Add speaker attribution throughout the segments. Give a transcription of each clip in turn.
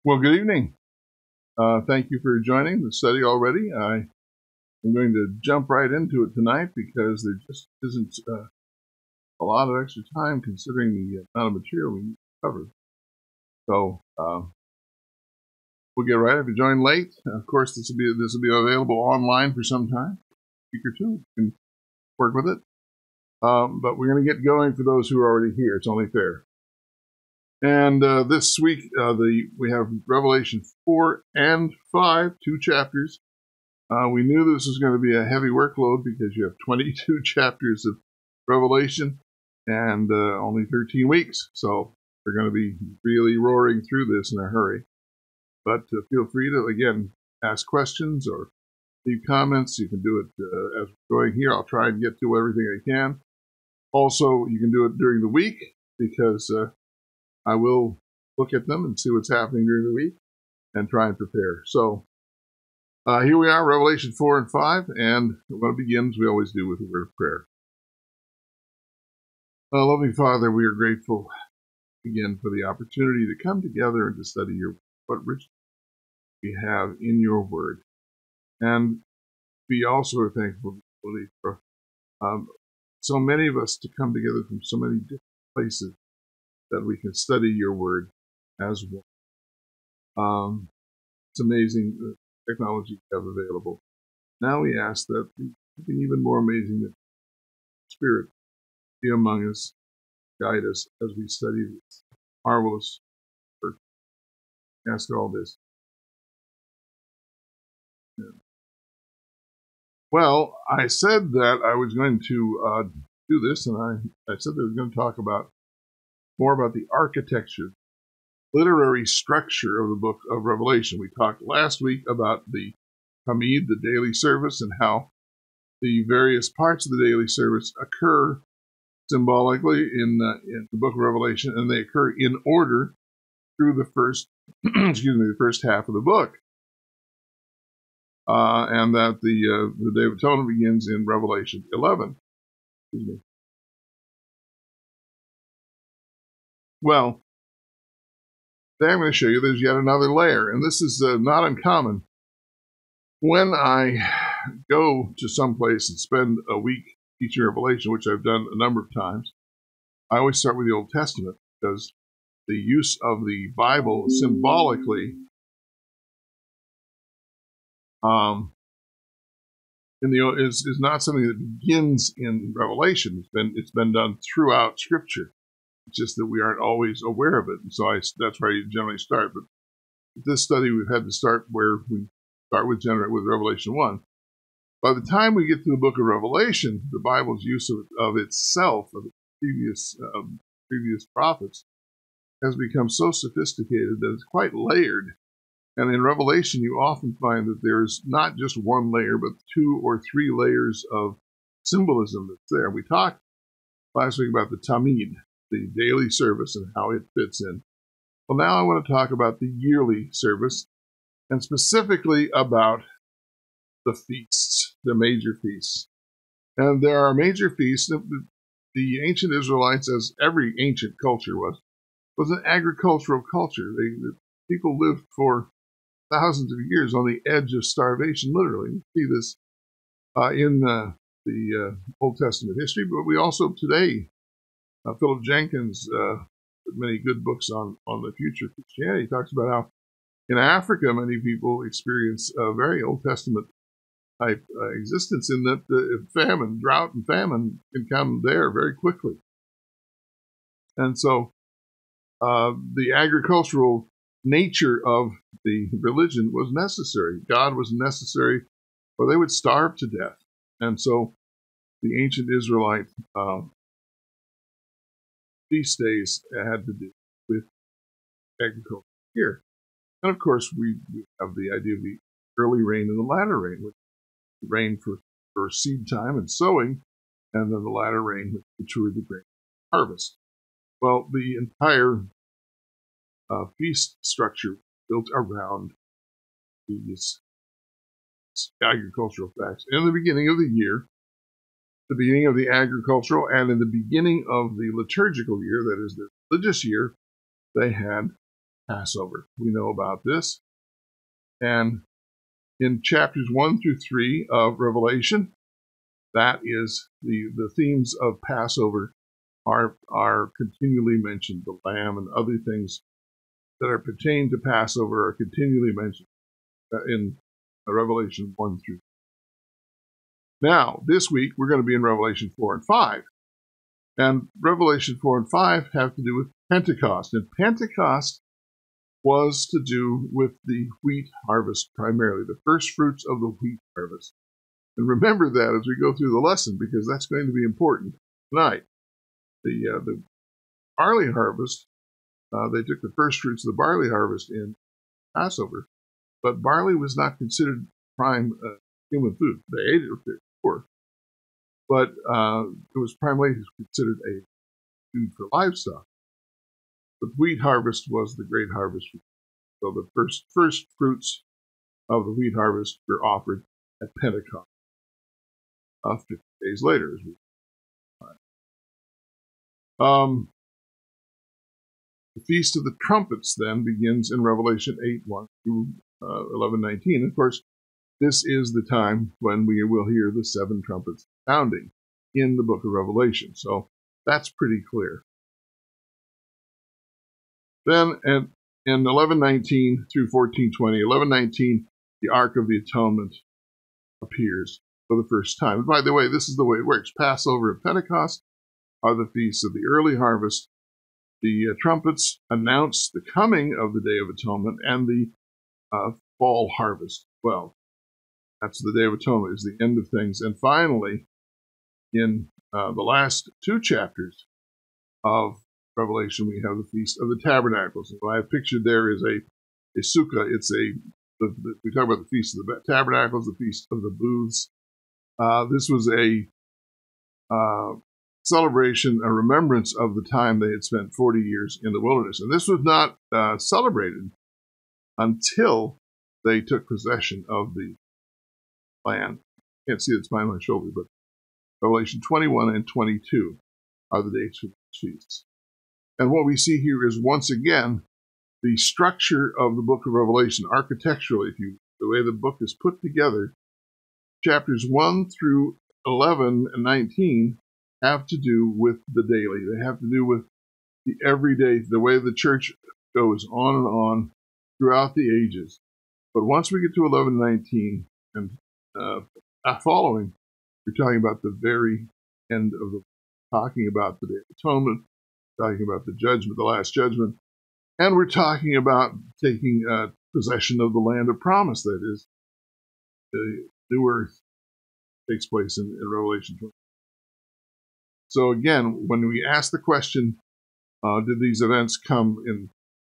Speaker 1: Well, good evening. Thank you for joining the study already. I am going to jump right into it tonight because there just isn't a lot of extra time considering the amount of material we need to cover. So we'll get right. If you join late, of course, this will be available online for some time, a week or two. You can work with it. But we're going to get going for those who are already here. It's only fair. And this week, we have Revelation 4 and 5, 2 chapters. We knew this was going to be a heavy workload because you have 22 chapters of Revelation and only 13 weeks. So we're going to be really roaring through this in a hurry. But feel free to, again, ask questions or leave comments. You can do it as we're going here. I'll try and get to everything I can. Also, you can do it during the week because I will look at them and see what's happening during the week and try and prepare. So here we are, Revelation 4 and 5, and we're going to begin, as we always do, with a word of prayer. Loving Father, we are grateful again for the opportunity to come together and to study what riches we have in your word. And we also are thankful for so many of us to come together from so many different places that we can study your word as one. It's amazing the technology we have available. Now we ask that something even more amazing, that Spirit be among us, guide us as we study this marvelous work. Ask all this. Well, I said that I was going to do this, and I said that I was going to talk more about the architecture, literary structure of the book of Revelation. We talked last week about the Tamid, the daily service, and how the various parts of the daily service occur symbolically in the book of Revelation, and they occur in order through the first, the first half of the book, and that the Day of Atonement begins in Revelation 11. Well, today I'm going to show you there's yet another layer, and this is not uncommon. When I go to some place and spend a week teaching Revelation, which I've done a number of times, I always start with the Old Testament because the use of the Bible symbolically is not something that begins in Revelation. It's been done throughout Scripture. It's just that we aren't always aware of it, and so that's where you generally start. But with this study, we've had to start where we start with Revelation 1. By the time we get to the book of Revelation, the Bible's use of itself, of its previous prophets, has become so sophisticated that it's quite layered. And in Revelation, you often find that there's not just one layer, but 2 or 3 layers of symbolism that's there. We talked last week about the Tamid, the daily service, and how it fits in. Well, now I want to talk about the yearly service, and specifically about the feasts, the major feasts. And there are major feasts. The ancient Israelites, as every ancient culture was an agricultural culture. The people lived for thousands of years on the edge of starvation, literally. We see this in the Old Testament history, but we also today, Philip Jenkins, many good books on the future of Christianity, talks about how in Africa many people experience a very Old Testament type existence, in that drought and famine can come there very quickly. And so the agricultural nature of the religion was necessary. God was necessary, or they would starve to death. And so the ancient Israelite feast days had to do with agriculture here. And of course, we have the idea of the early rain and the latter rain, which rain for seed time and sowing, and then the latter rain which matured the grain harvest. Well, the entire feast structure built around these agricultural facts. In the beginning of the year, the beginning of the agricultural, and in the beginning of the liturgical year, that is the religious year, they had Passover. We know about this. And in chapters 1 through 3 of Revelation, that is the themes of Passover are continually mentioned. The lamb and other things that are pertain to Passover are continually mentioned in Revelation 1 through 3. Now, this week, we're going to be in Revelation 4 and 5. And Revelation 4 and 5 have to do with Pentecost. And Pentecost was to do with the wheat harvest primarily, the first fruits of the wheat harvest. And remember that as we go through the lesson, because that's going to be important tonight. The barley harvest, they took the first fruits of the barley harvest in Passover, but barley was not considered prime human food. They ate it if they were poor, but it was primarily considered a food for livestock. The wheat harvest was the great harvest. So the first fruits of the wheat harvest were offered at Pentecost, 50 days later. As we The Feast of the Trumpets then begins in Revelation 8:1 through 11:19. Of course, this is the time when we will hear the 7 trumpets sounding in the book of Revelation. So that's pretty clear. Then in 11:19 through 14:20, 11:19, the Ark of the Atonement appears for the first time. And by the way, this is the way it works. Passover and Pentecost are the feasts of the early harvest. The trumpets announce the coming of the Day of Atonement and the fall harvest. Well, that's the Day of Atonement, is the end of things. And finally, in the last 2 chapters of Revelation, we have the Feast of the Tabernacles. And what I have pictured there is a sukkah. We talk about the Feast of the Tabernacles, the Feast of the Booths. This was a celebration, a remembrance of the time they had spent 40 years in the wilderness. And this was not celebrated until they took possession of the land. You can't see it's behind my shoulder, but Revelation 21 and 22 are the dates for these feasts. And what we see here is, once again, the structure of the book of Revelation, architecturally, the way the book is put together. Chapters 1 through 11 and 19 have to do with the daily. They have to do with the everyday, the way the church goes on and on throughout the ages. But once we get to 11:19 and following, we're talking about the very end of the, talking about the Day of Atonement, talking about the judgment, the last judgment, and we're talking about taking possession of the land of promise. That is, the new earth takes place in Revelation 20. So again, when we ask the question, did these events come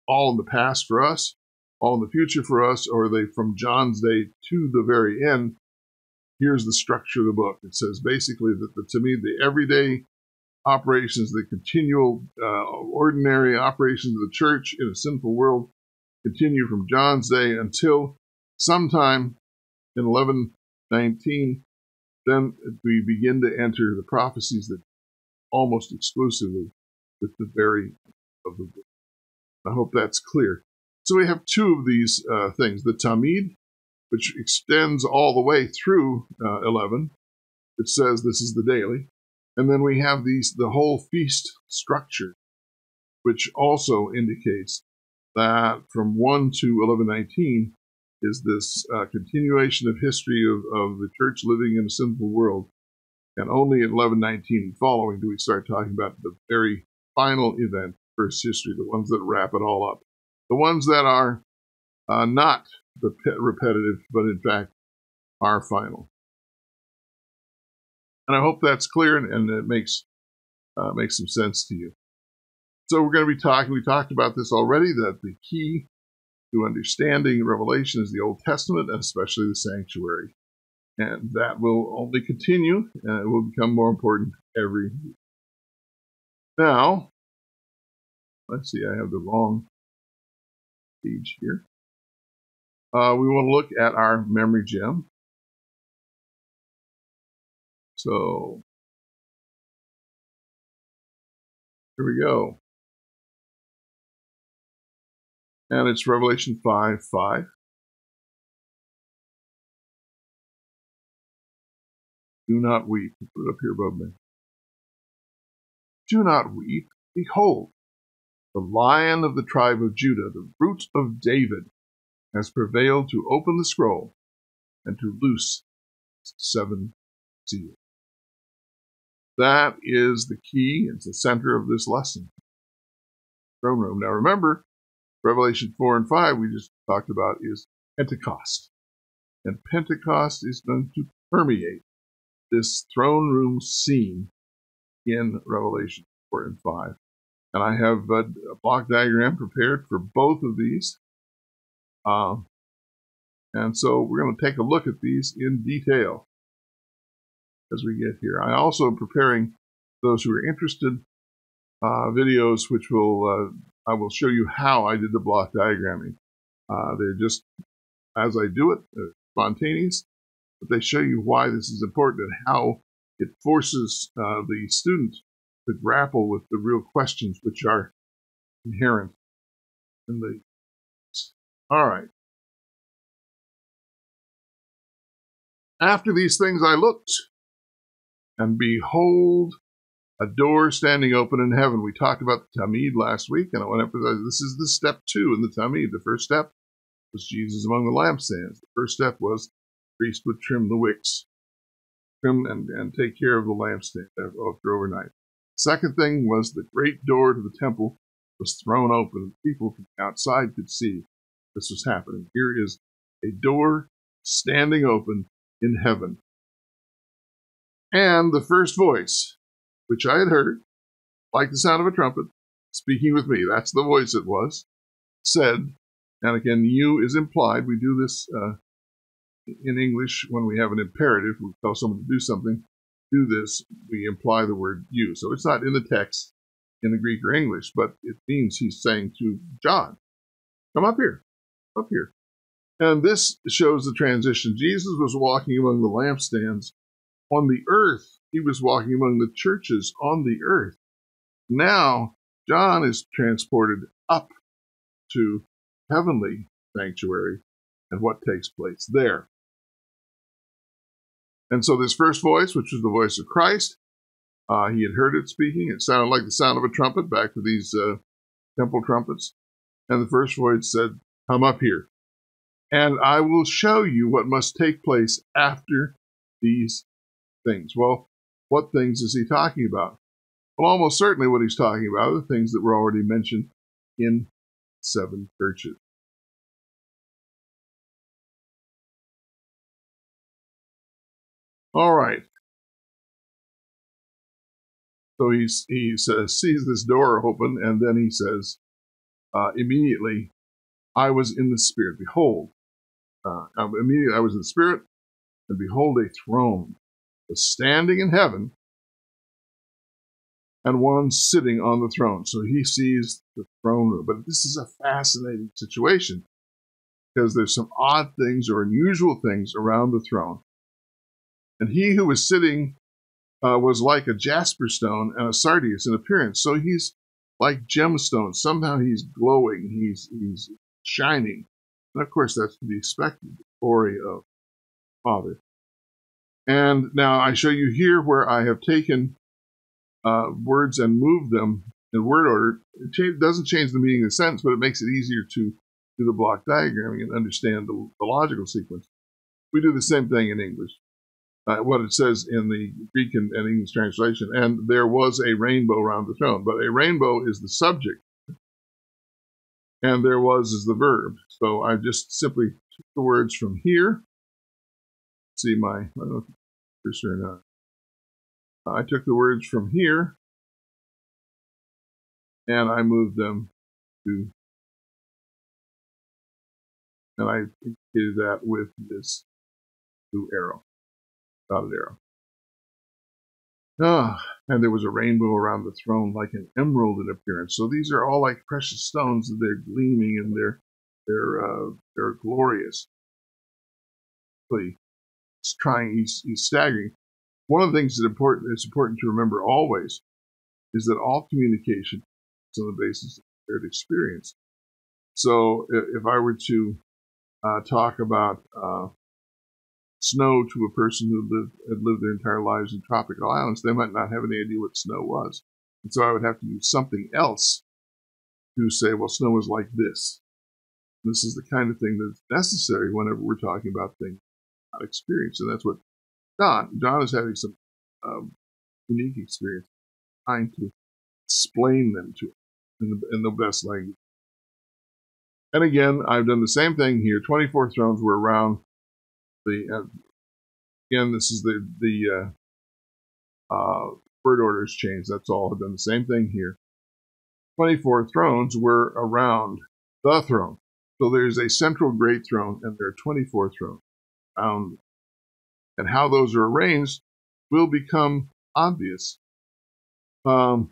Speaker 1: all in the past for us, all in the future for us, or are they from John's day to the very end? Here's the structure of the book. It says basically that to me, the everyday operations, the continual, ordinary operations of the church in a sinful world continue from John's day until sometime in 11:19. Then we begin to enter the prophecies that almost exclusively with the very end of the book. I hope that's clear. So we have 2 of these things. The Tamid, which extends all the way through 11. It says this is the daily. And then we have the whole feast structure, which also indicates that from 1 to 11:19 is this continuation of history of the church living in a sinful world. And only at 11:19 and following do we start talking about the very final event, first history, the ones that wrap it all up. The ones that are not repetitive, but in fact are final. And I hope that's clear and it makes some sense to you. So we're going to be talking, we talked about this already, that the key to understanding Revelation is the Old Testament, and especially the sanctuary. And that will only continue, and it will become more important every week. Now, let's see, I have the wrong page here. We want to look at our memory gem. So, here we go. And it's Revelation 5:5. Do not weep. Put it up here above me. Do not weep. Behold, the Lion of the tribe of Judah, the Root of David, has prevailed to open the scroll and to loose 7 seals. That is the key. It's the center of this lesson. Throne room. Now remember, Revelation 4 and 5 we just talked about is Pentecost. And Pentecost is going to permeate this throne room scene in Revelation 4 and 5. And I have a block diagram prepared for both of these. And so we're going to take a look at these in detail as we get here. I also am preparing those who are interested videos, which I will show you how I did the block diagramming. They're just, as I do it, spontaneous, but they show you why this is important and how it forces the student to grapple with the real questions which are inherent in the. All right. After these things I looked, and behold, a door standing open in heaven. We talked about the Tamid last week, and I want to emphasize this is the step 2 in the Tamid. The first step was Jesus among the lampstands. The first step was the priest would trim the wicks, trim and take care of the lampstand after overnight. Second thing was the great door to the temple was thrown open, and people from outside could see this was happening. Here is a door standing open in heaven. And the first voice, which I had heard, like the sound of a trumpet, speaking with me, that's the voice it was, said, and again, you is implied. We do this in English when we have an imperative. We tell someone to do something, do this, we imply the word you. So it's not in the text in the Greek or English, but it means he's saying to John, come up here, up here. And this shows the transition. Jesus was walking among the lampstands on the earth. He was walking among the churches on the earth. Now, John is transported up to heavenly sanctuary and what takes place there. And so this first voice, which was the voice of Christ, he had heard it speaking. It sounded like the sound of a trumpet, back to these temple trumpets. And the first voice said, come up here, and I will show you what must take place after these things. Well, what things is he talking about? Well, almost certainly what he's talking about are the things that were already mentioned in 7 churches. All right. So he sees this door open, and then he immediately, I was in the Spirit. Behold, immediately I was in the Spirit, and behold, a throne was standing in heaven, and one sitting on the throne. So he sees the throne room. But this is a fascinating situation, because there's some odd things or unusual things around the throne. And he who was sitting was like a jasper stone and a sardius in appearance. So he's like gemstones. Somehow he's glowing. He's shining. And of course, that's to be expected, the glory of Father. And now I show you here where I have taken words and moved them in word order. It doesn't change the meaning of the sentence, but it makes it easier to do the block diagramming and understand the logical sequence. We do the same thing in English. What it says in the Greek and English translation, and there was a rainbow around the throne. But a rainbow is the subject, and there was is the verb. So I just simply took the words from here. See I don't know if it's cursor or not. I took the words from here, and I moved them to, and I indicated that with this blue arrow. Dotted arrow. And there was a rainbow around the throne like an emerald in appearance. So these are all like precious stones, and they're gleaming, and they're glorious. He's staggering. One of the things that's important to remember always is that all communication is on the basis of shared experience. So if I were to talk about snow to a person who had lived their entire lives in tropical islands, they might not have any idea what snow was. And so I would have to use something else to say, well, snow is like this. This is the kind of thing that's necessary whenever we're talking about things not experienced. And that's what John is having some unique experience trying to explain them to him in the best language. And again, I've done the same thing here. 24 thrones were around the, again, this is the word order has changed. That's all. I've done the same thing here. 24 thrones were around the throne. So there's a central great throne, and there are 24 thrones around. And how those are arranged will become obvious. I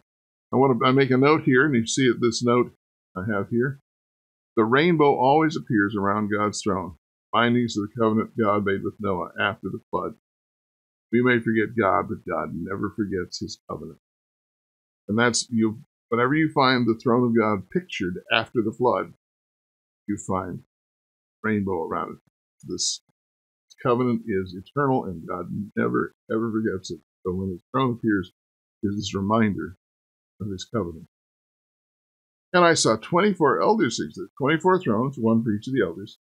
Speaker 1: make a note here, and you see it, this note I have here. The rainbow always appears around God's throne, bindings of the covenant God made with Noah after the flood. We may forget God, but God never forgets his covenant. And that's, whenever you find the throne of God pictured after the flood, you find rainbow around it. This covenant is eternal, and God never, ever forgets it. So when his throne appears, is this reminder of his covenant. And I saw 24 elders, 24 thrones, one for each of the elders,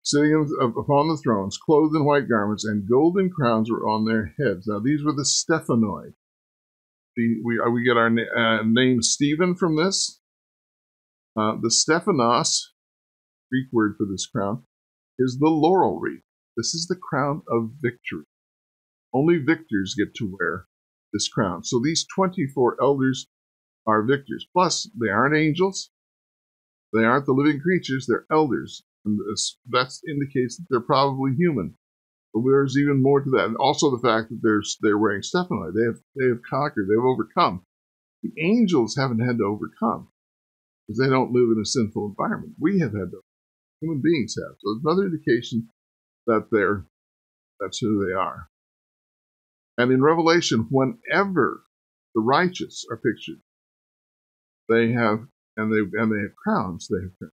Speaker 1: sitting upon the thrones, clothed in white garments, and golden crowns were on their heads. Now these were the Stephanoi. We get our name Stephen from this. The Stephanos, Greek word for this crown, is the laurel wreath. This is the crown of victory. Only victors get to wear this crown. So these 24 elders are victors. Plus, they aren't angels. They aren't the living creatures. They're elders. And that indicates that they're probably human. But there's even more to that. And also the fact that they're wearing Stephanoi. They have conquered. They've overcome. The angels haven't had to overcome because they don't live in a sinful environment. We have had to. Human beings have. So it's another indication that that's who they are. And in Revelation, whenever the righteous are pictured, they have crowns. They have crowns. In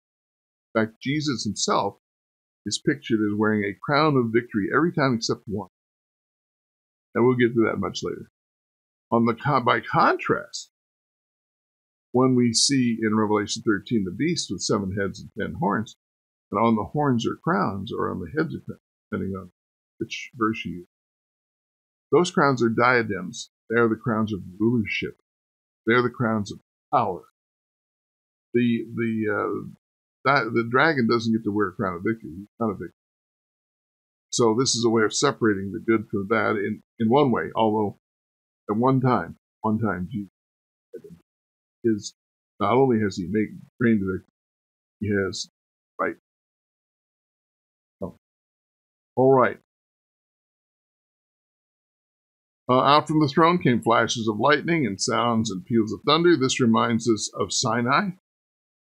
Speaker 1: fact, Jesus himself is pictured as wearing a crown of victory every time except one. And we'll get to that much later. By contrast, when we see in Revelation 13 the beast with 7 heads and 10 horns, and on the horns are crowns, or on the heads are crowns, depending on which verse you use. Those crowns are diadems. They are the crowns of rulership. They are the crowns of power. The dragon doesn't get to wear a crown of victory. He's not a victor. So this is a way of separating the good from the bad in one way, although at one time Jesus not only has he reigned the victory, he has right. Oh. All right. Out from the throne came flashes of lightning and sounds and peals of thunder. This reminds us of Sinai,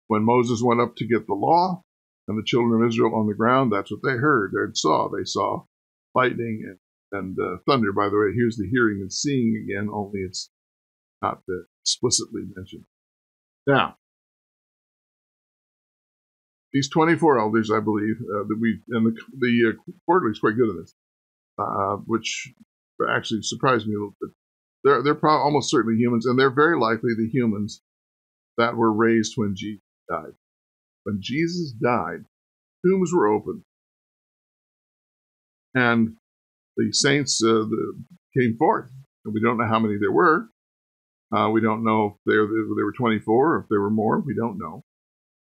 Speaker 1: when Moses went up to get the law, and the children of Israel on the ground, that's what they heard and saw. They saw lightning and thunder. By the way, here's the hearing and seeing again, only it's not explicitly mentioned. Now, these 24 elders, I believe, the quarterly is quite good at this, which actually surprised me a little bit. They're almost certainly humans, and they're very likely the humans that were raised when Jesus died. When Jesus died, tombs were opened, and the saints came forth. And we don't know how many there were. We don't know if there were 24 or if there were more. We don't know.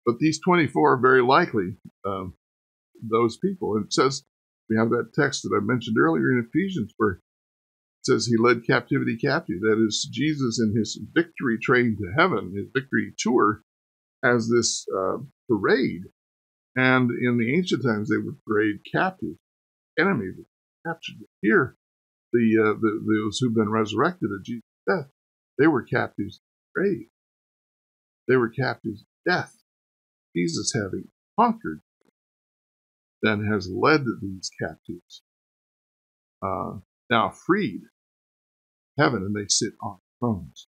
Speaker 1: But these 24 are very likely those people. And it says, we have that text that I mentioned earlier in Ephesians where it says he led captivity captive. That is, Jesus in his victory train to heaven, his victory tour, has this parade. And in the ancient times, they would parade captive enemies captured. Here, those who've been resurrected at Jesus' death, they were captives of the grave. They were captives of death. Jesus, having conquered, then has led these captives, now freed heaven, and they sit on thrones.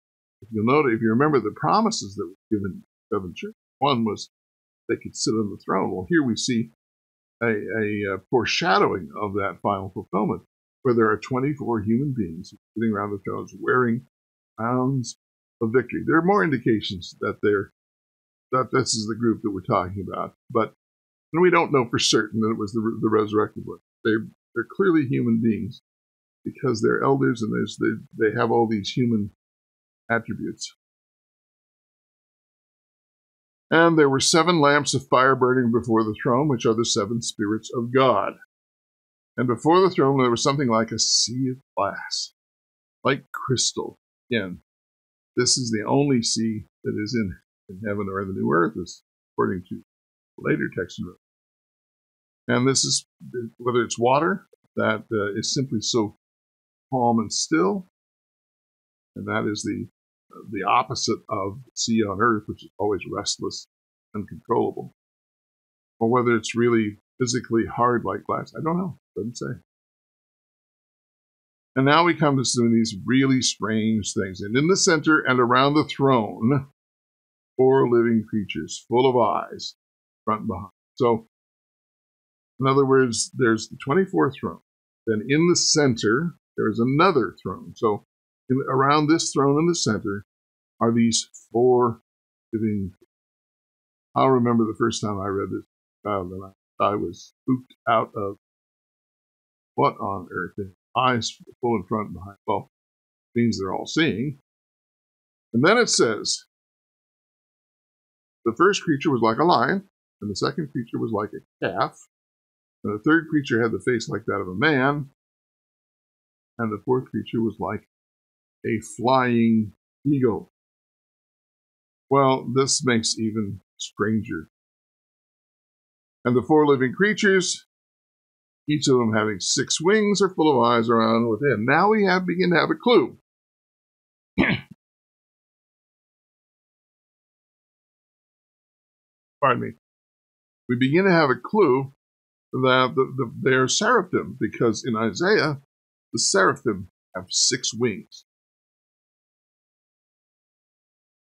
Speaker 1: If you remember the promises that were given to the seven churches, one was they could sit on the throne. Well, here we see a foreshadowing of that final fulfillment, where there are 24 human beings sitting around the thrones wearing crowns of victory. There are more indications that this is the group that we're talking about, but we don't know for certain that it was the resurrected one. They're clearly human beings because they're elders and they have all these human attributes. And there were 7 lamps of fire burning before the throne, which are the 7 spirits of God. And before the throne there was something like a sea of glass, like crystal. Again, this is the only sea that is in heaven or in the new earth, according to later text in Revelation. And this is, whether it's water that is simply so calm and still, and that is the opposite of the sea on earth, which is always restless, uncontrollable, or whether it's really physically hard like glass. I don't know. Doesn't say. And now we come to some of these really strange things. And in the center and around the throne, 4 living creatures full of eyes, front and behind. So, in other words, there's the 24th throne. Then in the center, there's another throne. So, around this throne in the center are these 4 living creatures. I'll remember the first time I read this child, and I was spooked out of what on earth? Eyes full in front and behind. Well, it means they're all seeing. And then it says, the first creature was like a lion, and the second creature was like a calf, and the third creature had the face like that of a man, and the fourth creature was like a flying eagle. Well, this makes even stranger. And the 4 living creatures, each of them having 6 wings, are full of eyes around within. Now we begin to have a clue. Pardon me. We begin to have a clue that they're seraphim, because in Isaiah, the seraphim have 6 wings.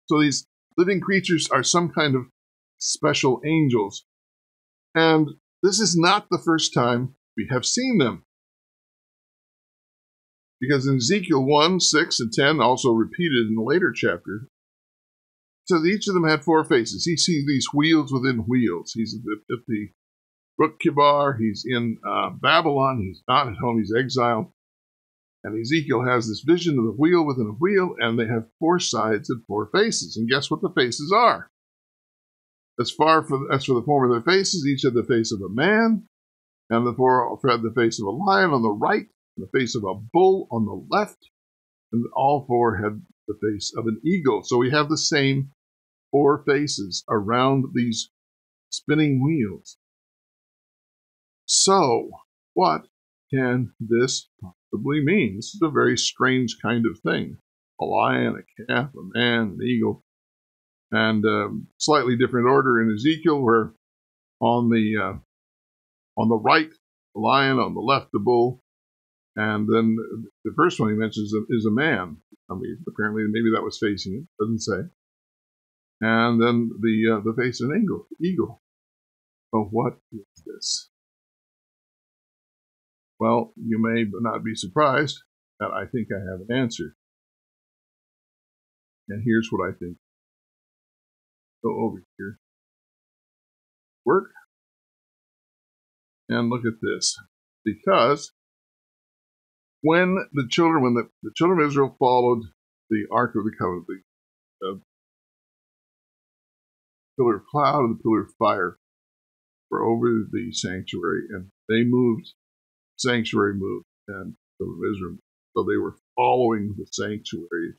Speaker 1: So these living creatures are some kind of special angels. And this is not the first time we have seen them. Because in Ezekiel 1, 6, and 10, also repeated in a later chapter, so each of them had 4 faces. He sees these wheels within wheels. He's at the Brook Kibar. He's in Babylon. He's not at home. He's exiled. And Ezekiel has this vision of the wheel within a wheel, and they have 4 sides and 4 faces. And guess what the faces are? As for the form of their faces, each had the face of a man, and the 4 had the face of a lion on the right, and the face of a bull on the left, and all 4 had the face of an eagle. So we have the same 4 faces around these spinning wheels. So, what can this possibly mean? This is a very strange kind of thing. A lion, a calf, a man, an eagle. And slightly different order in Ezekiel, where on the right, the lion, on the left, the bull, and then the first one he mentions is a man. I mean, apparently maybe that was facing it, doesn't say. And then the face of an eagle. So what is this? Well, you may not be surprised that I think I have an answer. And here's what I think. Go over here. Work. And look at this. Because when the children of Israel followed the Ark of the Covenant, the pillar of cloud and the pillar of fire were over the sanctuary, and they moved, sanctuary moved, and the children of Israel moved. So they were following the sanctuary,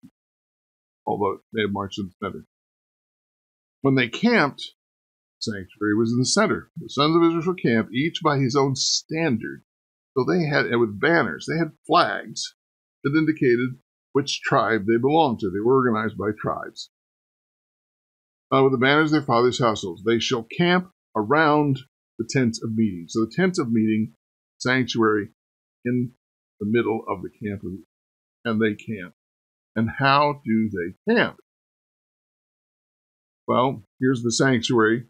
Speaker 1: although they had marched in the center. When they camped, the sanctuary was in the center. The sons of Israel camped, each by his own standard. So they had, and with banners, they had flags that indicated which tribe they belonged to. They were organized by tribes. With the banners of their fathers' households, they shall camp around the tent of meeting. So the tent of meeting, sanctuary, in the middle of the camp, and they camp. And how do they camp? Well, here's the sanctuary.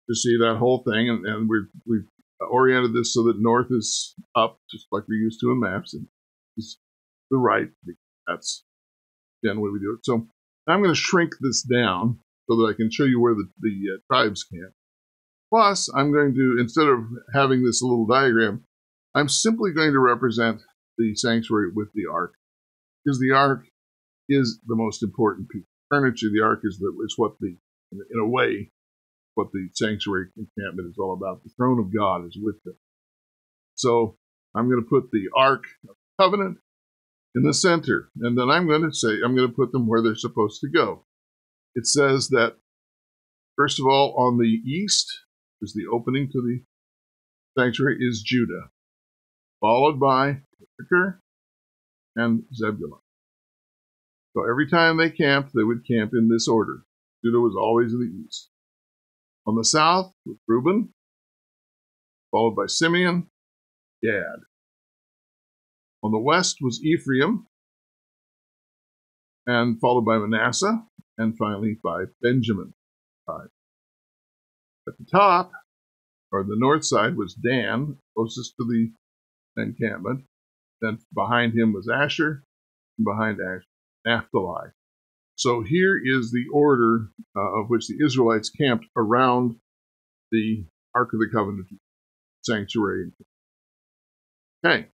Speaker 1: to see that whole thing, and we've oriented this so that north is up, just like we're used to in maps, and is the right. That's generally we do it. So I'm going to shrink this down so that I can show you where the tribes camp. Plus, I'm going to, instead of having this little diagram, I'm simply going to represent the sanctuary with the ark, because the ark is the most important piece of furniture. The ark is what in a way, what the sanctuary encampment is all about. The throne of God is with them. So I'm going to put the ark of the covenant in the center, and then I'm going to put them where they're supposed to go. It says that, first of all, on the east is the opening to the sanctuary is Judah, followed by Issachar and Zebulun. So every time they camped, they would camp in this order. Judah was always in the east. On the south was Reuben, followed by Simeon, Gad. On the west was Ephraim, and followed by Manasseh, and finally by Benjamin. At the top, or the north side, was Dan, closest to the encampment. Then behind him was Asher, and behind Asher, Naphtali. So here is the order of which the Israelites camped around the Ark of the Covenant sanctuary. Okay.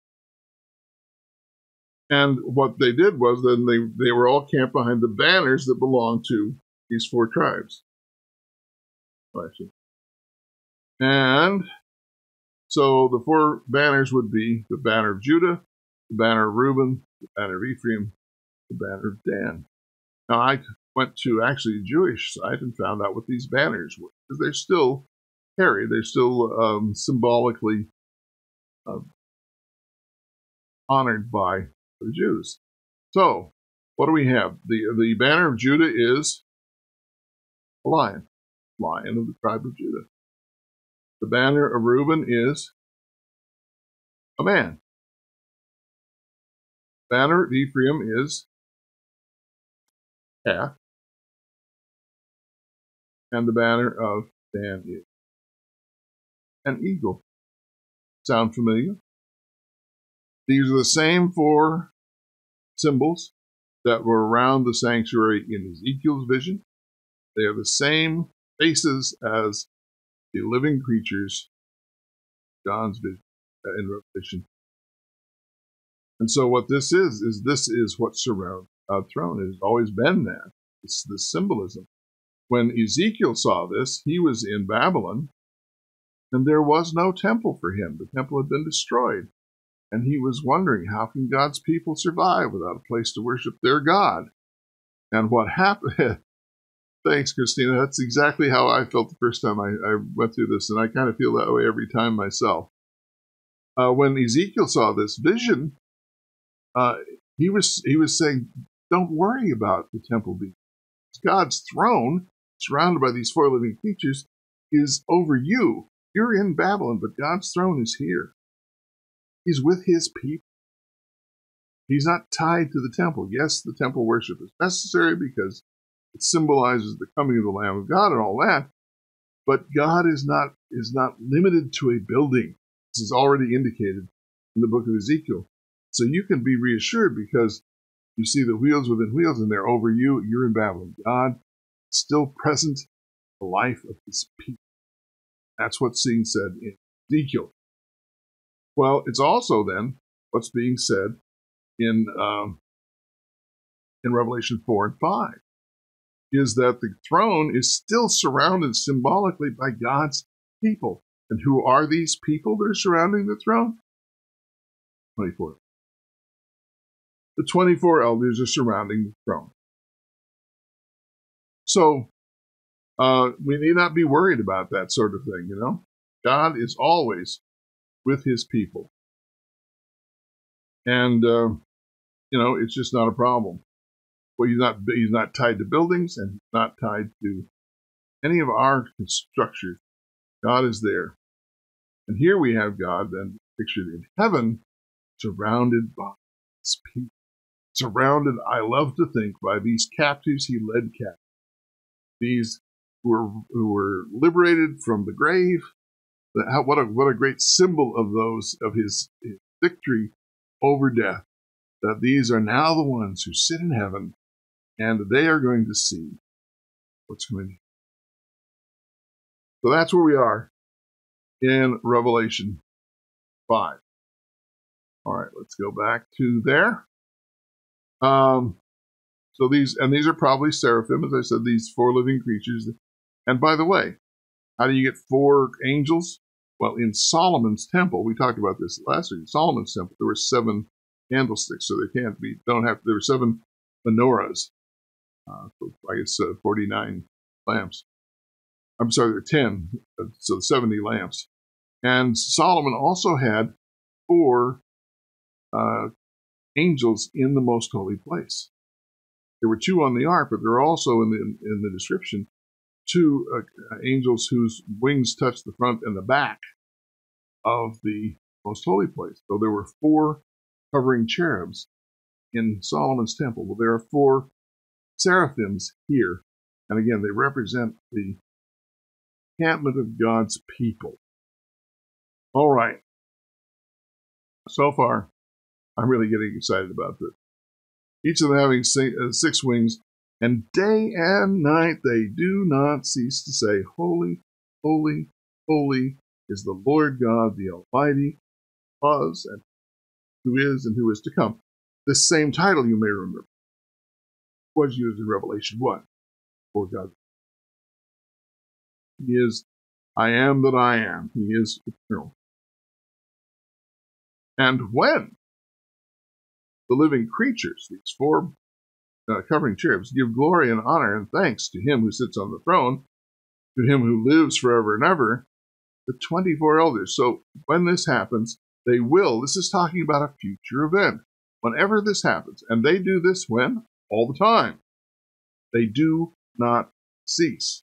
Speaker 1: And what they did was then they were all camped behind the banners that belonged to these four tribes. And so the four banners would be the banner of Judah, the banner of Reuben, the banner of Ephraim, the banner of Dan. Now, I went to actually a Jewish site and found out what these banners were, because they're still carried. They're still symbolically honored by the Jews. So, what do we have? The banner of Judah is a lion of the tribe of Judah. The banner of Reuben is a man. The banner of Ephraim is calf. And the banner of Dan is an eagle. Sound familiar? These are the same four symbols that were around the sanctuary in Ezekiel's vision. They are the same faces as the living creatures, John's vision in Revelation. And so what this is what surrounds God's throne. It has always been that. It's the symbolism. When Ezekiel saw this, he was in Babylon, and there was no temple for him. The temple had been destroyed. And he was wondering, how can God's people survive without a place to worship their God? And what happened? Thanks, Christina. That's exactly how I felt the first time I went through this, and I kind of feel that way every time myself. When Ezekiel saw this vision, he was saying, don't worry about the temple being. God's throne, surrounded by these four living creatures, is over you. You're in Babylon, but God's throne is here. He's with his people. He's not tied to the temple. Yes, the temple worship is necessary because it symbolizes the coming of the Lamb of God and all that. But God is not limited to a building. This is already indicated in the book of Ezekiel. So you can be reassured because you see the wheels within wheels and they're over you. You're in Babylon. God is still present in the life of his people. That's what's being said in Ezekiel. Well, it's also then what's being said in Revelation 4 and 5, is that the throne is still surrounded symbolically by God's people. And who are these people that are surrounding the throne? 24. The 24 elders are surrounding the throne. So we need not be worried about that sort of thing, you know. God is always with his people. And, it's just not a problem. Well, he's not tied to buildings, and he's not tied to any of our structures. God is there. And here we have God then pictured in heaven, surrounded by his people. Surrounded, I love to think, by these captives he led captive. These who were liberated from the grave. What a great symbol of his victory over death. That these are now the ones who sit in heaven, and they are going to see what's coming. So that's where we are in Revelation 5. All right, let's go back to there. So these are probably seraphim, as I said, these 4 living creatures. And by the way, how do you get 4 angels? Well, in Solomon's temple, we talked about this last week. In Solomon's temple, there were 7 candlesticks, so there were 7 menorahs. So I guess 49 lamps. I'm sorry, there are 10, so 70 lamps. And Solomon also had 4 angels in the most holy place. There were 2 on the ark, but there are also in the description 2 angels whose wings touched the front and the back of the most holy place. So there were 4 covering cherubs in Solomon's temple. Well, there are 4 seraphims here, and again, they represent the encampment of God's people. All right. So far, I'm really getting excited about this. Each of them having 6 wings, and day and night they do not cease to say, Holy, holy, holy is the Lord God, the Almighty, was, and who is to come. This same title, you may remember, was used in Revelation 1 for God. He is, I am that I am. He is eternal. And when the living creatures, these 4 covering cherubs, give glory and honor and thanks to him who sits on the throne, to him who lives forever and ever, the 24 elders. So when this happens, they will. This is talking about a future event. Whenever this happens, and they do this when? All the time. They do not cease.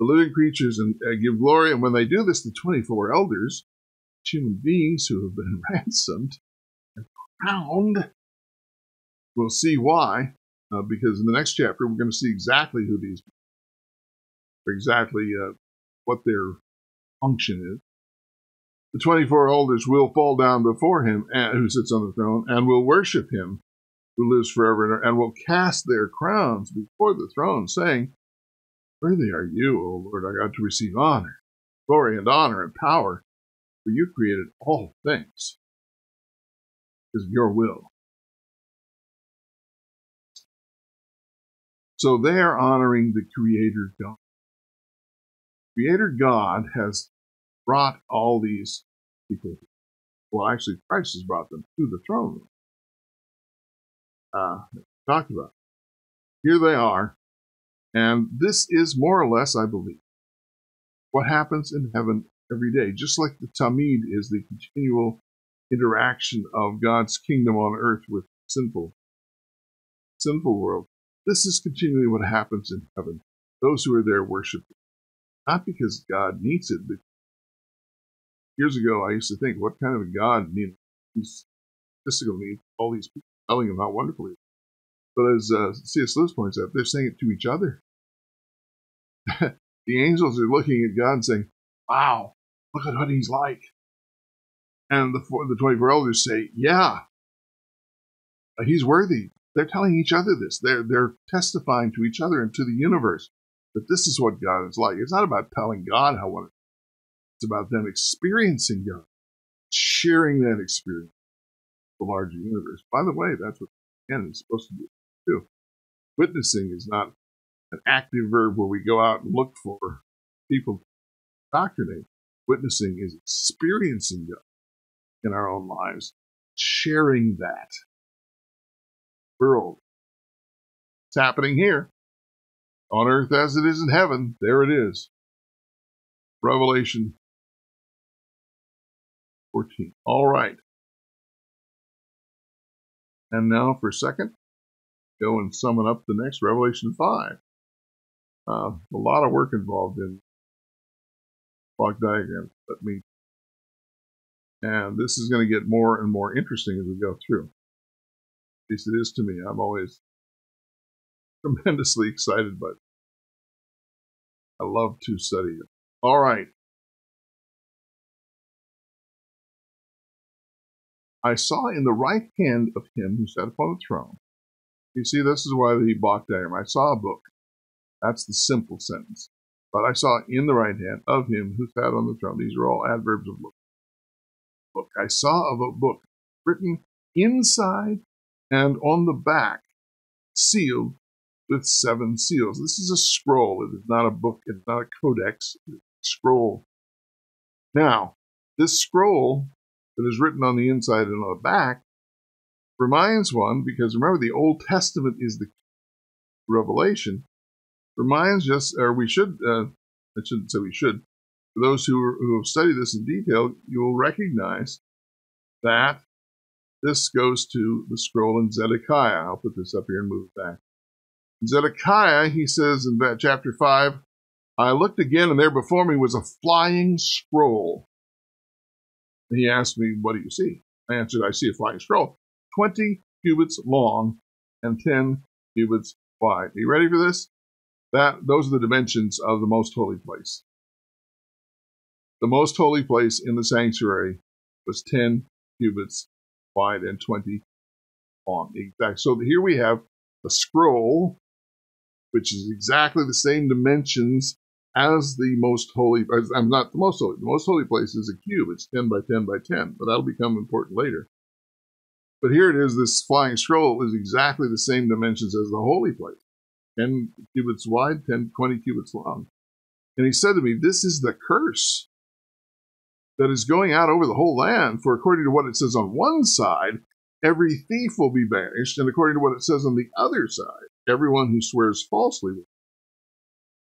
Speaker 1: The living creatures give glory, and when they do this, the 24 elders, human beings who have been ransomed and crowned, we'll see why, because in the next chapter we're going to see exactly who these people are, exactly what their function is. The 24 elders will fall down before him who sits on the throne and will worship him who lives forever and will cast their crowns before the throne, saying, Worthy are you, O Lord our God, to receive honor, glory, and honor and power, for you created all things because of your will. So they are honoring the Creator God. Creator God has brought all these people. Well, actually, Christ has brought them to the throne room. Talked about. Here they are, and this is more or less, I believe, what happens in heaven every day. Just like the Tamid is the continual interaction of God's kingdom on earth with sinful world. This is continually what happens in heaven. Those who are there worship, not because God needs it, but years ago I used to think, what kind of a God needs these physical needs, all these people telling him how wonderful he is. But as C.S. Lewis points out, they're saying it to each other. The angels are looking at God and saying, wow, look at what he's like. And the 24 elders say, yeah, he's worthy. They're telling each other this. They're testifying to each other and to the universe that this is what God is like. It's not about telling God how wonderful. It's about them experiencing God, sharing that experience with the larger universe. By the way, that's what again is supposed to do too. Witnessing is not an active verb where we go out and look for people to indoctrinate. Witnessing is experiencing God in our own lives, sharing that world. It's happening here on earth as it is in heaven. There it is. Revelation 14. All right. And now for a second, go and summon up the next Revelation 5. A lot of work involved in block diagrams, and this is going to get more and more interesting as we go through. At least it is to me. I'm always tremendously excited by it. I love to study it. All right. I saw in the right hand of him who sat upon the throne. You see, this is why the block diagram. I saw a book. That's the simple sentence. But I saw in the right hand of him who sat on the throne. These are all adverbs of book. I saw of a book written inside and on the back, sealed with 7 seals. This is a scroll. It is not a book. It's not a codex. It's a scroll. Now, this scroll that is written on the inside and on the back reminds one, because remember, the Old Testament is the Revelation, reminds us, or we should, I shouldn't say we should, for those who have studied this in detail, you will recognize that this goes to the scroll in Zedekiah. I'll put this up here and move it back. In Zedekiah, he says in chapter 5, I looked again, and there before me was a flying scroll. And he asked me, what do you see? I answered, I see a flying scroll, 20 cubits long and 10 cubits wide. Are you ready for this? Those are the dimensions of the most holy place. The most holy place in the sanctuary was 10 cubits wide and 20 long. Exactly. So here we have a scroll, which is exactly the same dimensions as the most holy. I'm not the most holy. The most holy place is a cube. It's 10 by 10 by 10, but that'll become important later. But here it is. This flying scroll is exactly the same dimensions as the holy place. 10 cubits wide, 20 cubits long. And he said to me, this is the curse that is going out over the whole land. For according to what it says on one side, every thief will be banished. And according to what it says on the other side, everyone who swears falsely will.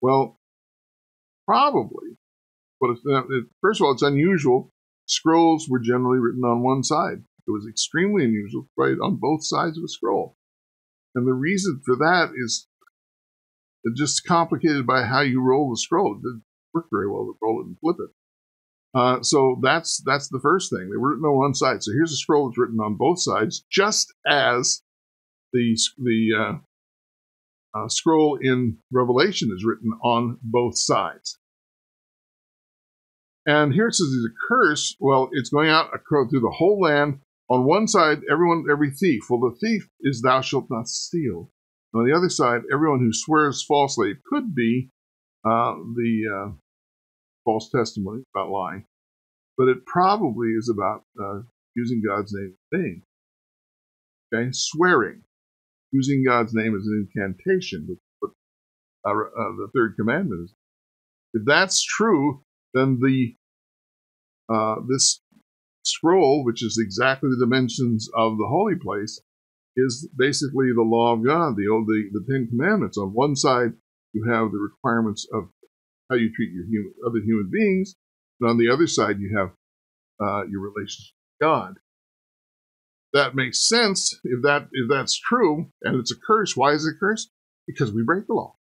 Speaker 1: Well, probably. But first of all, it's unusual. Scrolls were generally written on one side. It was extremely unusual to write on both sides of a scroll. And the reason for that is just complicated by how you roll the scroll. It didn't work very well to roll it and flip it. So that's the first thing. They were written on one side. So here's a scroll that's written on both sides, just as the scroll in Revelation is written on both sides. And here it says there's a curse. Well, it's going out through the whole land. On one side, every thief. Well, the thief is thou shalt not steal. On the other side, everyone who swears falsely. It could be the false testimony about lying, but it probably is about using God's name in vain. Okay, swearing, using God's name as an incantation, but the third commandment is. If that's true, then this scroll, which is exactly the dimensions of the holy place, is basically the law of God, the 10 Commandments. On one side, you have the requirements of how you treat your other human beings, and on the other side, you have your relationship with God. That makes sense if that's true, and it's a curse. Why is it a curse? Because we break the law.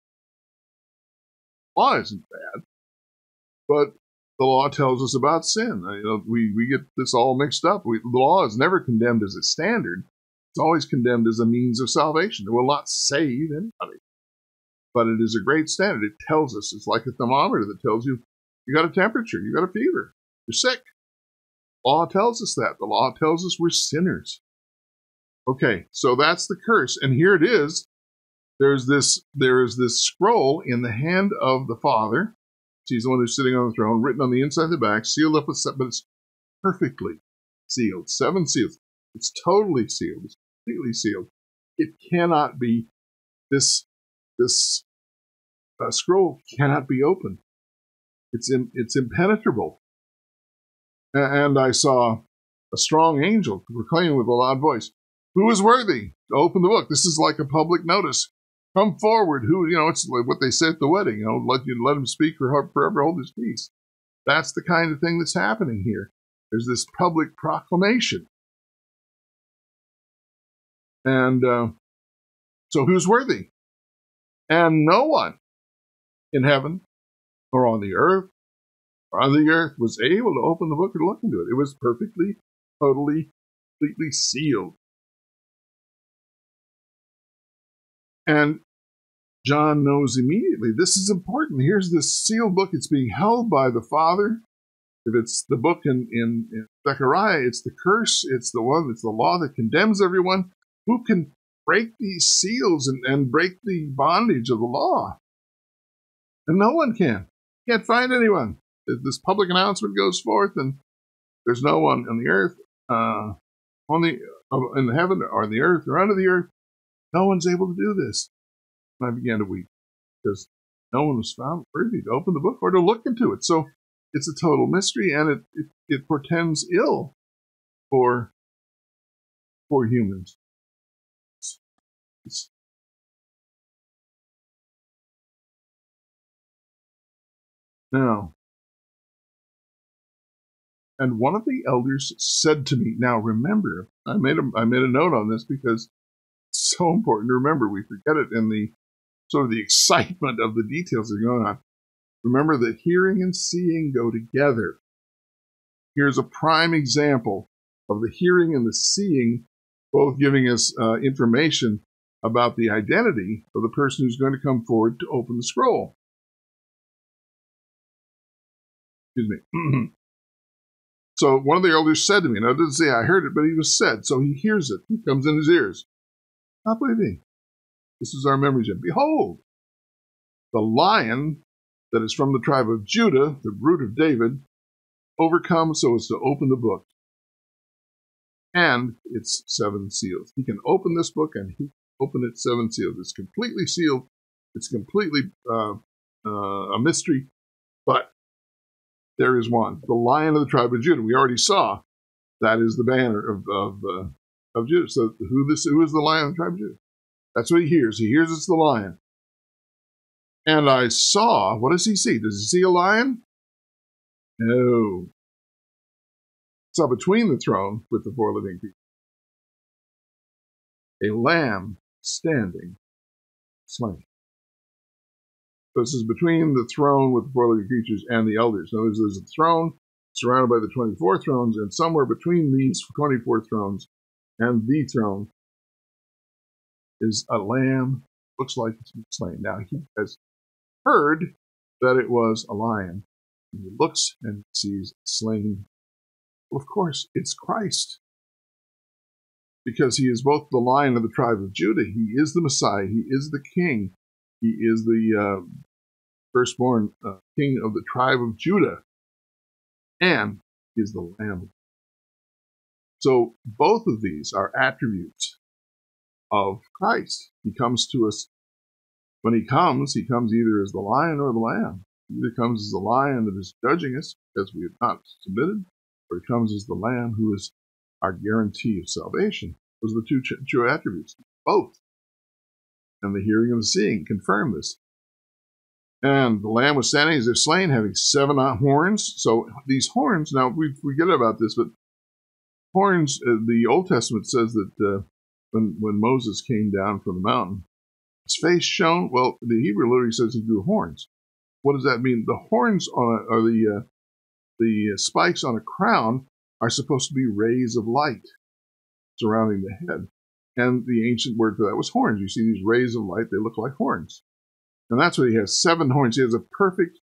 Speaker 1: Law isn't bad, but the law tells us about sin. We get this all mixed up. The law is never condemned as a standard. It's always condemned as a means of salvation. It will not save anybody, but it is a great standard. It tells us, it's like a thermometer that tells you got a temperature, you got a fever, you're sick. Law tells us that. The law tells us we're sinners. Okay, so that's the curse. And here it is. There is this scroll in the hand of the Father. He's the one who's sitting on the throne, written on the inside and the back, sealed up with 7, but it's perfectly sealed. 7 seals. It's totally sealed. It's completely sealed. It cannot be, this scroll cannot be opened. It's impenetrable. And I saw a strong angel proclaiming with a loud voice, who is worthy to open the book? This is like a public notice. Come forward. It's like what they say at the wedding. Let him speak or forever hold his peace. That's the kind of thing that's happening here. There's this public proclamation. And so who's worthy? And no one in heaven or on the earth was able to open the book or to look into it. It was perfectly, totally, completely sealed. And John knows immediately this is important. Here's this sealed book. It's being held by the Father. If it's the book in Zechariah, it's the curse. It's the law that condemns everyone. Who can break these seals and break the bondage of the law? And no one can. Can't find anyone. This public announcement goes forth, and there's no one on the earth, in the heaven, or the earth, or under the earth. No one's able to do this. And I began to weep because no one was found worthy to open the book or to look into it. So it's a total mystery, and it portends ill for humans. Now, and one of the elders said to me, now remember, I made a note on this because it's so important to remember. We forget it in the sort of the excitement of the details that are going on. Remember that hearing and seeing go together. Here's a prime example of the hearing and the seeing both giving us information about the identity of the person who's going to come forward to open the scroll. Excuse me. So one of the elders said to me, and I didn't say I heard it, but he was said, so he hears it. It comes in his ears. Not believing. This is our memory gem. Behold, the lion that is from the tribe of Judah, the root of David, overcomes so as to open the book and its 7 seals. He can open this book and he can open its 7 seals. It's completely sealed. It's completely a mystery, but there is one. The lion of the tribe of Judah. We already saw that is the banner of Judah. So who is the lion of the tribe of Judah? That's what he hears. He hears it's the lion. And I saw, what does he see? Does he see a lion? No. Saw between the throne with the 4 living creatures a lamb standing slain. So this is between the throne with the 4 living creatures and the elders. In other words, there's a throne surrounded by the 24 thrones, and somewhere between these 24 thrones and the throne is a lamb. Looks like it's been slain. Now he has heard that it was a lion. And he looks and sees slain. Well, of course, it's Christ. Because he is both the lion of the tribe of Judah. He is the Messiah. He is the king. He is the firstborn king of the tribe of Judah. And he is the Lamb. So both of these are attributes of Christ. He comes to us. When he comes either as the lion or the lamb. He either comes as the lion that is judging us because we have not submitted, or he comes as the lamb who is our guarantee of salvation. Those are the two true attributes. Both. And the hearing and the seeing confirm this. And the lamb was standing as if slain, having 7 horns. So these horns, now we forget about this, but horns, the Old Testament says that when Moses came down from the mountain, his face shone. Well, the Hebrew literally says he grew horns. What does that mean? The horns are the spikes on a crown are supposed to be rays of light surrounding the head. And the ancient word for that was horns. You see these rays of light, they look like horns. And that's what he has, 7 horns. He has a perfect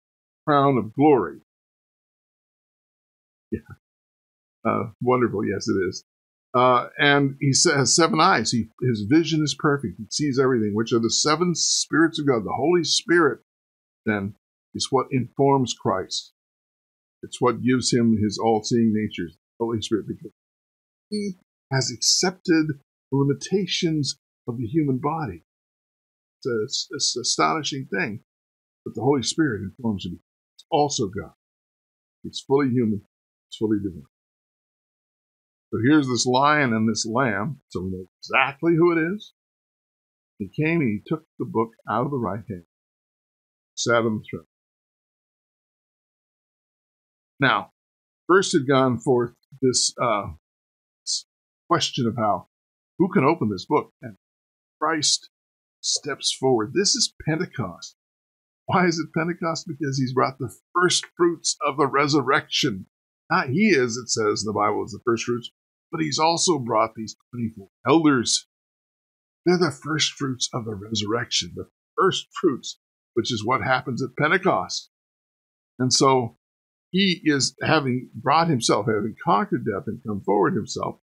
Speaker 1: crown of glory. Yeah. Wonderful, yes it is. And he has 7 eyes. His vision is perfect. He sees everything, which are the 7 spirits of God. The Holy Spirit, then, is what informs Christ. It's what gives him his all-seeing nature, the Holy Spirit, because he has accepted the limitations of the human body. It's an astonishing thing. But the Holy Spirit informs him. It's also God. It's fully human. It's fully divine. So here's this lion and this lamb, so we know exactly who it is. He came and he took the book out of the right hand, sat on the throne. Now, first had gone forth this question of who can open this book? And Christ steps forward. This is Pentecost. Why is it Pentecost? Because he's brought the first fruits of the resurrection. Not he is, it says in the Bible, is the first fruits, but he's also brought these 24 elders. They're the first fruits of the resurrection, the first fruits, which is what happens at Pentecost. And so he is having brought himself, having conquered death and come forward himself,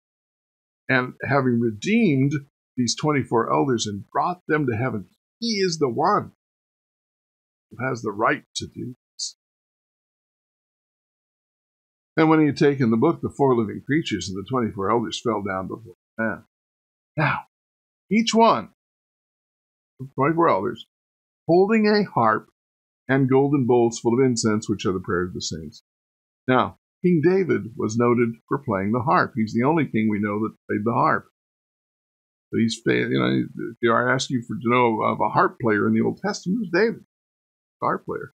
Speaker 1: and having redeemed these 24 elders and brought them to heaven. He is the one who has the right to do this. And when he had taken the book, the 4 living creatures and the 24 elders fell down before the man. Now, each one of the 24 elders holding a harp and golden bowls full of incense, which are the prayers of the saints. Now, King David was noted for playing the harp. He's the only king we know that played the harp. But he's, if you are asking to know of a harp player in the Old Testament, it was David, the harp player.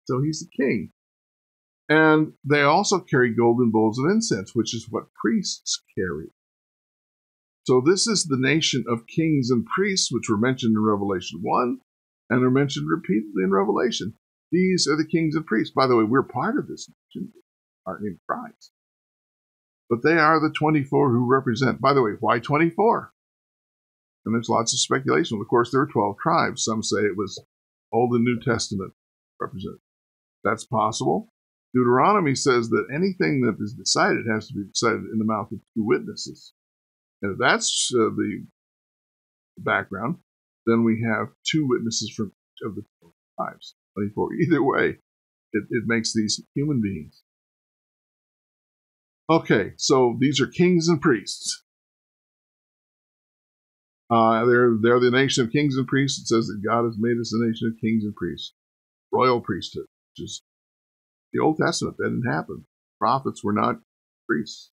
Speaker 1: So he's the king. And they also carry golden bowls of incense, which is what priests carry. So this is the nation of kings and priests, which were mentioned in Revelation 1, and are mentioned repeatedly in Revelation. These are the kings and priests. By the way, we're part of this nation, aren't in Christ. But they are the 24 who represent. By the way, why 24? And there's lots of speculation. Of course, there are 12 tribes. Some say it was Old and New Testament represented. That's possible. Deuteronomy says that anything that is decided has to be decided in the mouth of 2 witnesses. And if that's the background, then we have 2 witnesses from each of the 12 tribes. 24. Either way, it makes these human beings. Okay, so these are kings and priests. They're the nation of kings and priests. It says that God has made us a nation of kings and priests. Royal priesthood, which is the Old Testament. That didn't happen. Prophets were not priests.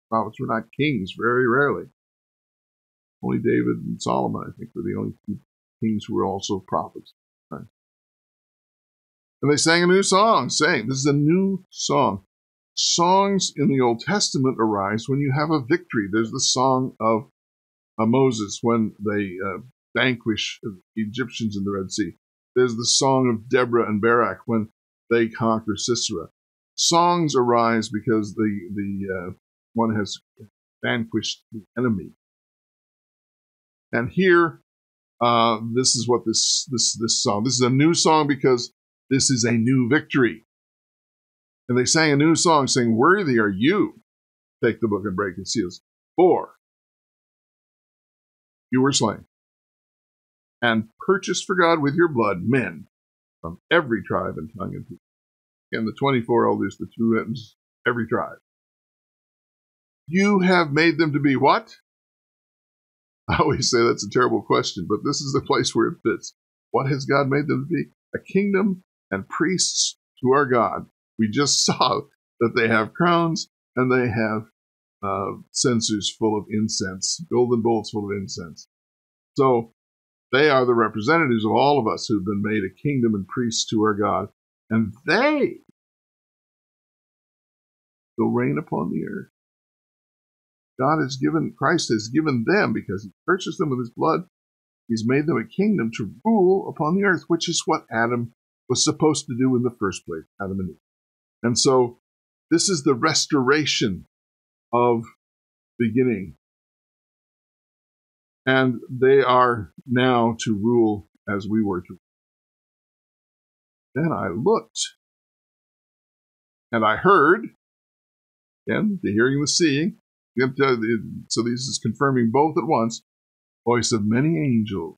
Speaker 1: Prophets were not kings, very rarely. Only David and Solomon, I think, were the only 2 kings who were also prophets. Right? And they sang a new song, saying, this is a new song. Songs in the Old Testament arise when you have a victory. There's the song of Moses when they vanquish the Egyptians in the Red Sea. There's the song of Deborah and Barak when they conquer Sisera. Songs arise because the one has vanquished the enemy. And here, this is what this song. This is a new song because this is a new victory. And they sang a new song saying, worthy are you, take the book and break its seals, for you were slain and purchased for God with your blood men from every tribe and tongue and people. And the 24 elders, the 2 witnesses, every tribe. You have made them to be what? I always say that's a terrible question, but this is the place where it fits. What has God made them to be? A kingdom and priests to our God. We just saw that they have crowns and they have censers full of incense, golden bowls full of incense. So they are the representatives of all of us who've been made a kingdom and priests to our God. And they will reign upon the earth. Christ has given them, because he purchased them with his blood, he's made them a kingdom to rule upon the earth, which is what Adam was supposed to do in the first place, Adam and Eve. And so this is the restoration of beginning. And they are now to rule as we were to. Then I looked, and I heard, again, the hearing and the seeing, so this is confirming both at once, voice of many angels,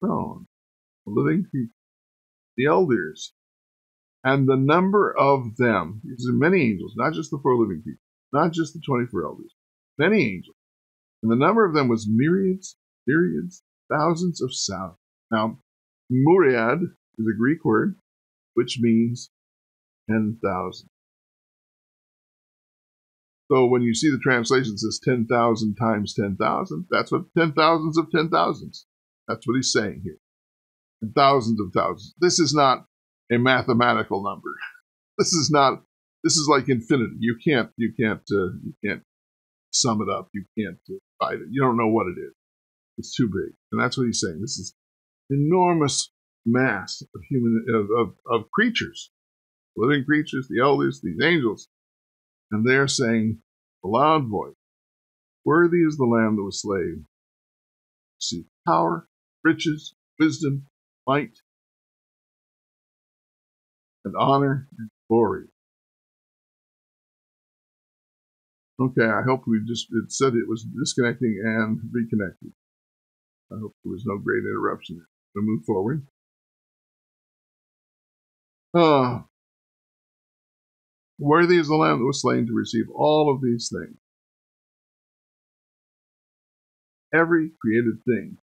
Speaker 1: throne, the living creatures, the elders, and the number of them, these are many angels, not just the 4 living creatures, not just the 24 elders, many angels. And the number of them was myriads, thousands of thousands. Now, myriad is a Greek word, which means 10,000. So when you see the translation says 10,000 times 10,000, that's what 10,000s of 10,000s. That's what he's saying here. And thousands of thousands. This is not a mathematical number. This is like infinity. You can't sum it up. You can't divide it. You don't know what it is. It's too big. And that's what he's saying. This is enormous mass of creatures, living creatures, the elders, these angels. And they're saying, a loud voice, worthy is the Lamb that was slain. See power, riches, wisdom, might and honor and glory. Okay, I hope it said it was disconnecting and reconnecting. I hope there was no great interruption there. We'll move forward. Worthy is the Lamb that was slain to receive all of these things. Every created thing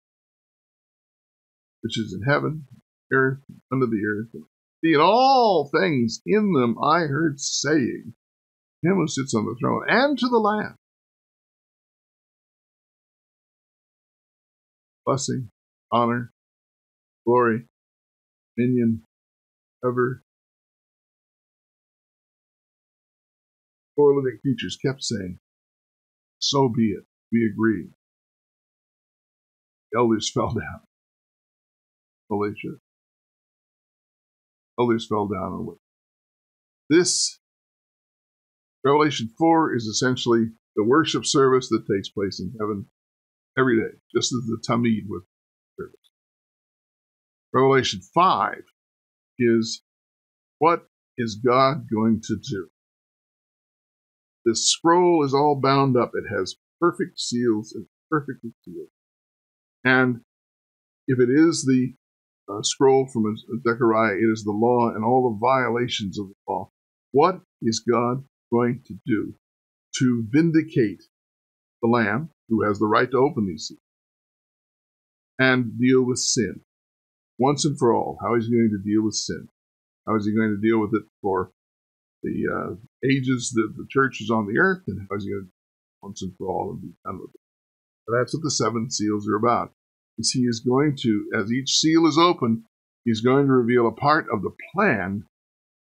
Speaker 1: which is in heaven, earth, under the earth, and all things in them I heard saying, Him who sits on the throne, and to the Lamb, blessing, honor, glory, dominion, ever. Four living creatures kept saying, so be it, we agree. The elders fell down. Galatia. Elders fell down and wept. This, Revelation 4, is essentially the worship service that takes place in heaven every day, just as the Tamid was service. Revelation 5 is, what is God going to do? This scroll is all bound up. It has perfect seals and perfectly sealed. And if it is the scroll from Zechariah, it is the law and all the violations of the law. What is God going to do to vindicate the Lamb, who has the right to open these seals, and deal with sin once and for all? How is he going to deal with sin? How is he going to deal with it for the ages that the church is on the earth, and how is he going to once and for all and be done with it? And that's what the seven seals are about. Is he is going to, as each seal is opened, he's going to reveal a part of the plan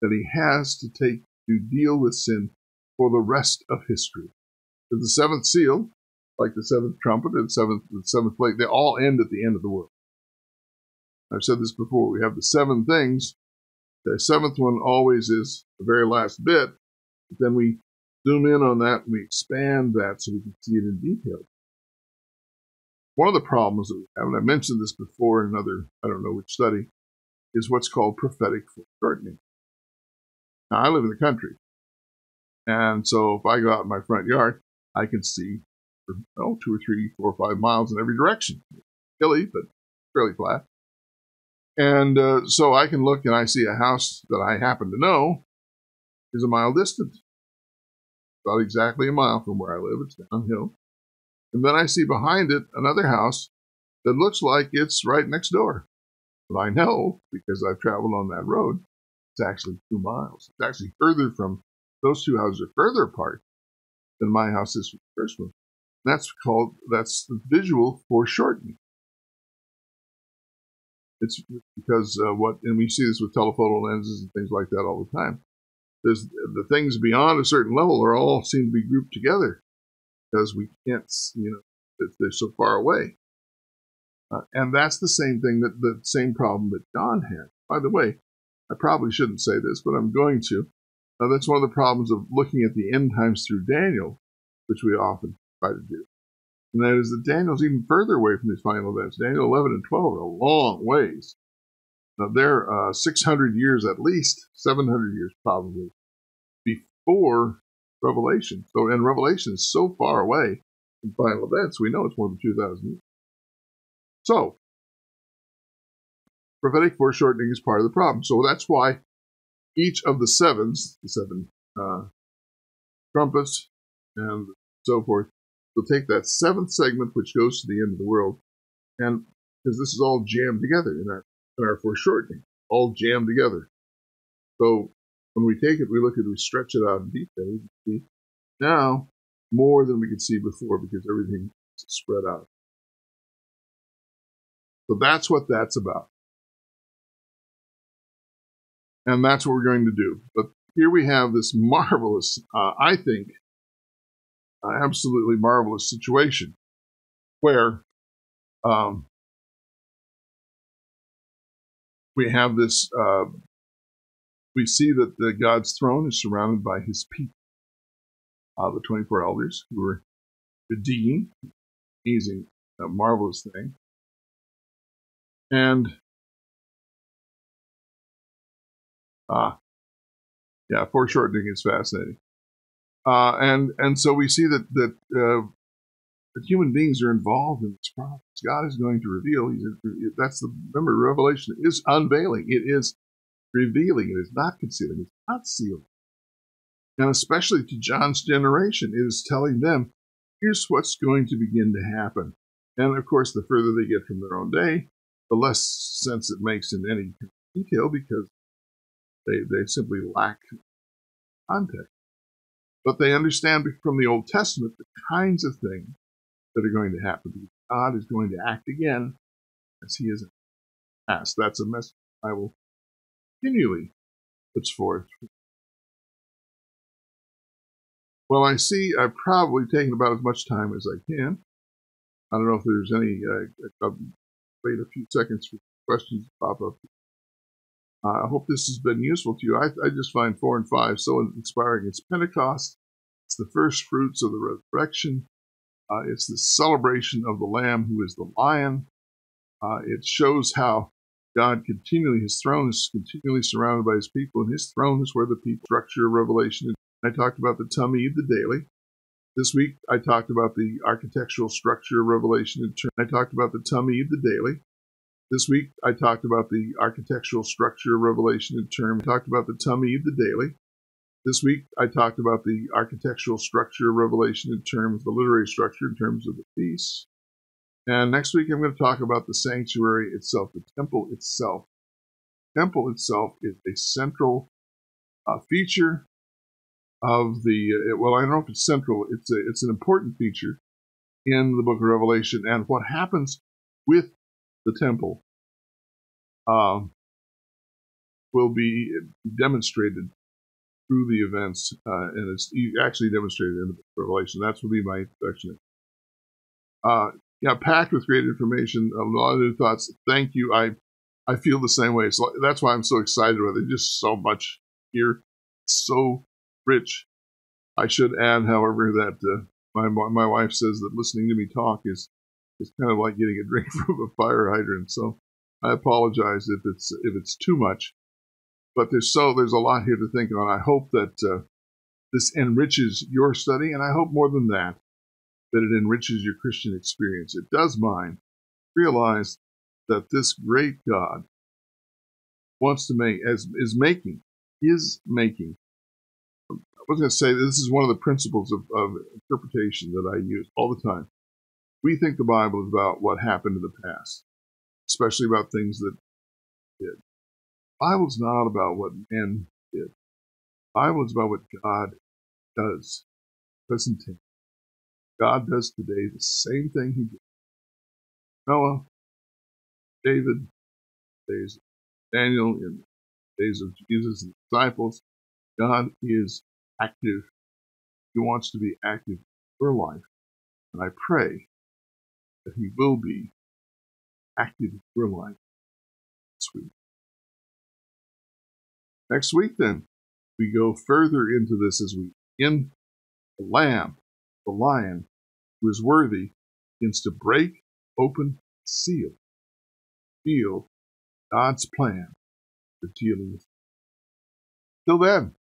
Speaker 1: that he has to take to deal with sin for the rest of history. But the seventh seal, like the seventh trumpet and the seventh plague, they all end at the end of the world. I've said this before. We have the seven things. The seventh one always is the very last bit, but then we zoom in on that and we expand that so we can see it in detail. One of the problems that we have, and I mentioned this before in another, I don't know which study, is what's called prophetic foreshortening. Now, I live in the country, and so if I go out in my front yard, I can see 2 or 3, 4, 5 miles in every direction. It's hilly, but fairly flat. And so I can look and I see a house that I happen to know is a mile distant. About exactly a mile from where I live. It's downhill. And then I see behind it another house that looks like it's right next door. But I know, because I've traveled on that road, it's actually 2 miles. It's actually further from, those two houses are further apart than my house is from the first one. That's visual foreshortening. It's because and we see this with telephoto lenses and things like that all the time. There's the things beyond a certain level are all seem to be grouped together because we can't, they're so far away. And that's the same thing, the same problem that John had. By the way, I probably shouldn't say this, but I'm going to. That's one of the problems of looking at the end times through Daniel, which we often try to do. And that is that Daniel's even further away from these final events. Daniel 11 and 12 are a long ways. Now, they're 600 years at least, 700 years probably, before Revelation. And Revelation is so far away from final events, we know it's more than 2,000 years. So, prophetic foreshortening is part of the problem. So that's why each of the sevens, the seven trumpets and so forth, will take that seventh segment, which goes to the end of the world, and because this is all jammed together in our foreshortening, all jammed together. So when we take it, we stretch it out in detail. We can see now more than we could see before because everything is spread out. So that's what that's about. And that's what we're going to do. But here we have this marvelous, I think, absolutely marvelous situation where we have this, we see that God's throne is surrounded by his people, the 24 elders who are redeemed, amazing, marvelous thing. And Ah, yeah, foreshortening is fascinating. And so we see that human beings are involved in this process. God is going to reveal. Remember, Revelation is unveiling. It is revealing. It is not concealing. It's not sealing. And especially to John's generation, it is telling them, here's what's going to begin to happen. And of course, the further they get from their own day, the less sense it makes in any detail, because they simply lack context. But they understand from the Old Testament the kinds of things that are going to happen. God is going to act again as he has asked. That's a message I will continually put forth. Well, I see I've probably taken about as much time as I can. I don't know if there's any, I'll wait a few seconds for questions to pop up. I hope this has been useful to you. I just find 4 and 5 so inspiring. It's Pentecost. It's the first fruits of the resurrection. It's the celebration of the Lamb who is the Lion. It shows how God his throne is continually surrounded by his people, and his throne is where the people structure of Revelation. I talked about the Tamid, the daily. This week, I talked about the architectural structure of Revelation. I talked about the Tamid, the daily. This week, I talked about the architectural structure of Revelation in terms. I talked about the Tamid, the daily. This week, I talked about the architectural structure of Revelation in terms, the literary structure in terms of the feasts. And next week, I'm going to talk about the sanctuary itself, the temple itself. The temple itself is a central feature of the, well, I don't know if it's central, it's an important feature in the book of Revelation. And what happens with the temple will be demonstrated through the events, and it's actually demonstrated in the book of Revelation. That will be my introduction. Yeah, packed with great information, a lot of new thoughts. Thank you. I feel the same way. So that's why I'm so excited about it. There's just so much here, so rich. I should add, however, that my wife says that listening to me talk is kind of like getting a drink from a fire hydrant. So I apologize if it's too much. But there's a lot here to think on. I hope that this enriches your study, and I hope more than that it enriches your Christian experience. It does mine. Realize that this great God wants to make, is making. I was going to say this is one of the principles of interpretation that I use all the time. We think the Bible is about what happened in the past, especially about things that did. The Bible is not about what men did. The Bible is about what God does. Present tense. God does today the same thing he did. Noah, David, days of Daniel, in the days of Jesus and the disciples. God is active. He wants to be active in your life. And I pray that he will be active in your life this week. Next week, then, we go further into this as we begin. The Lamb, the Lion, who is worthy, begins to break, open, seal God's plan for dealing with. Till then,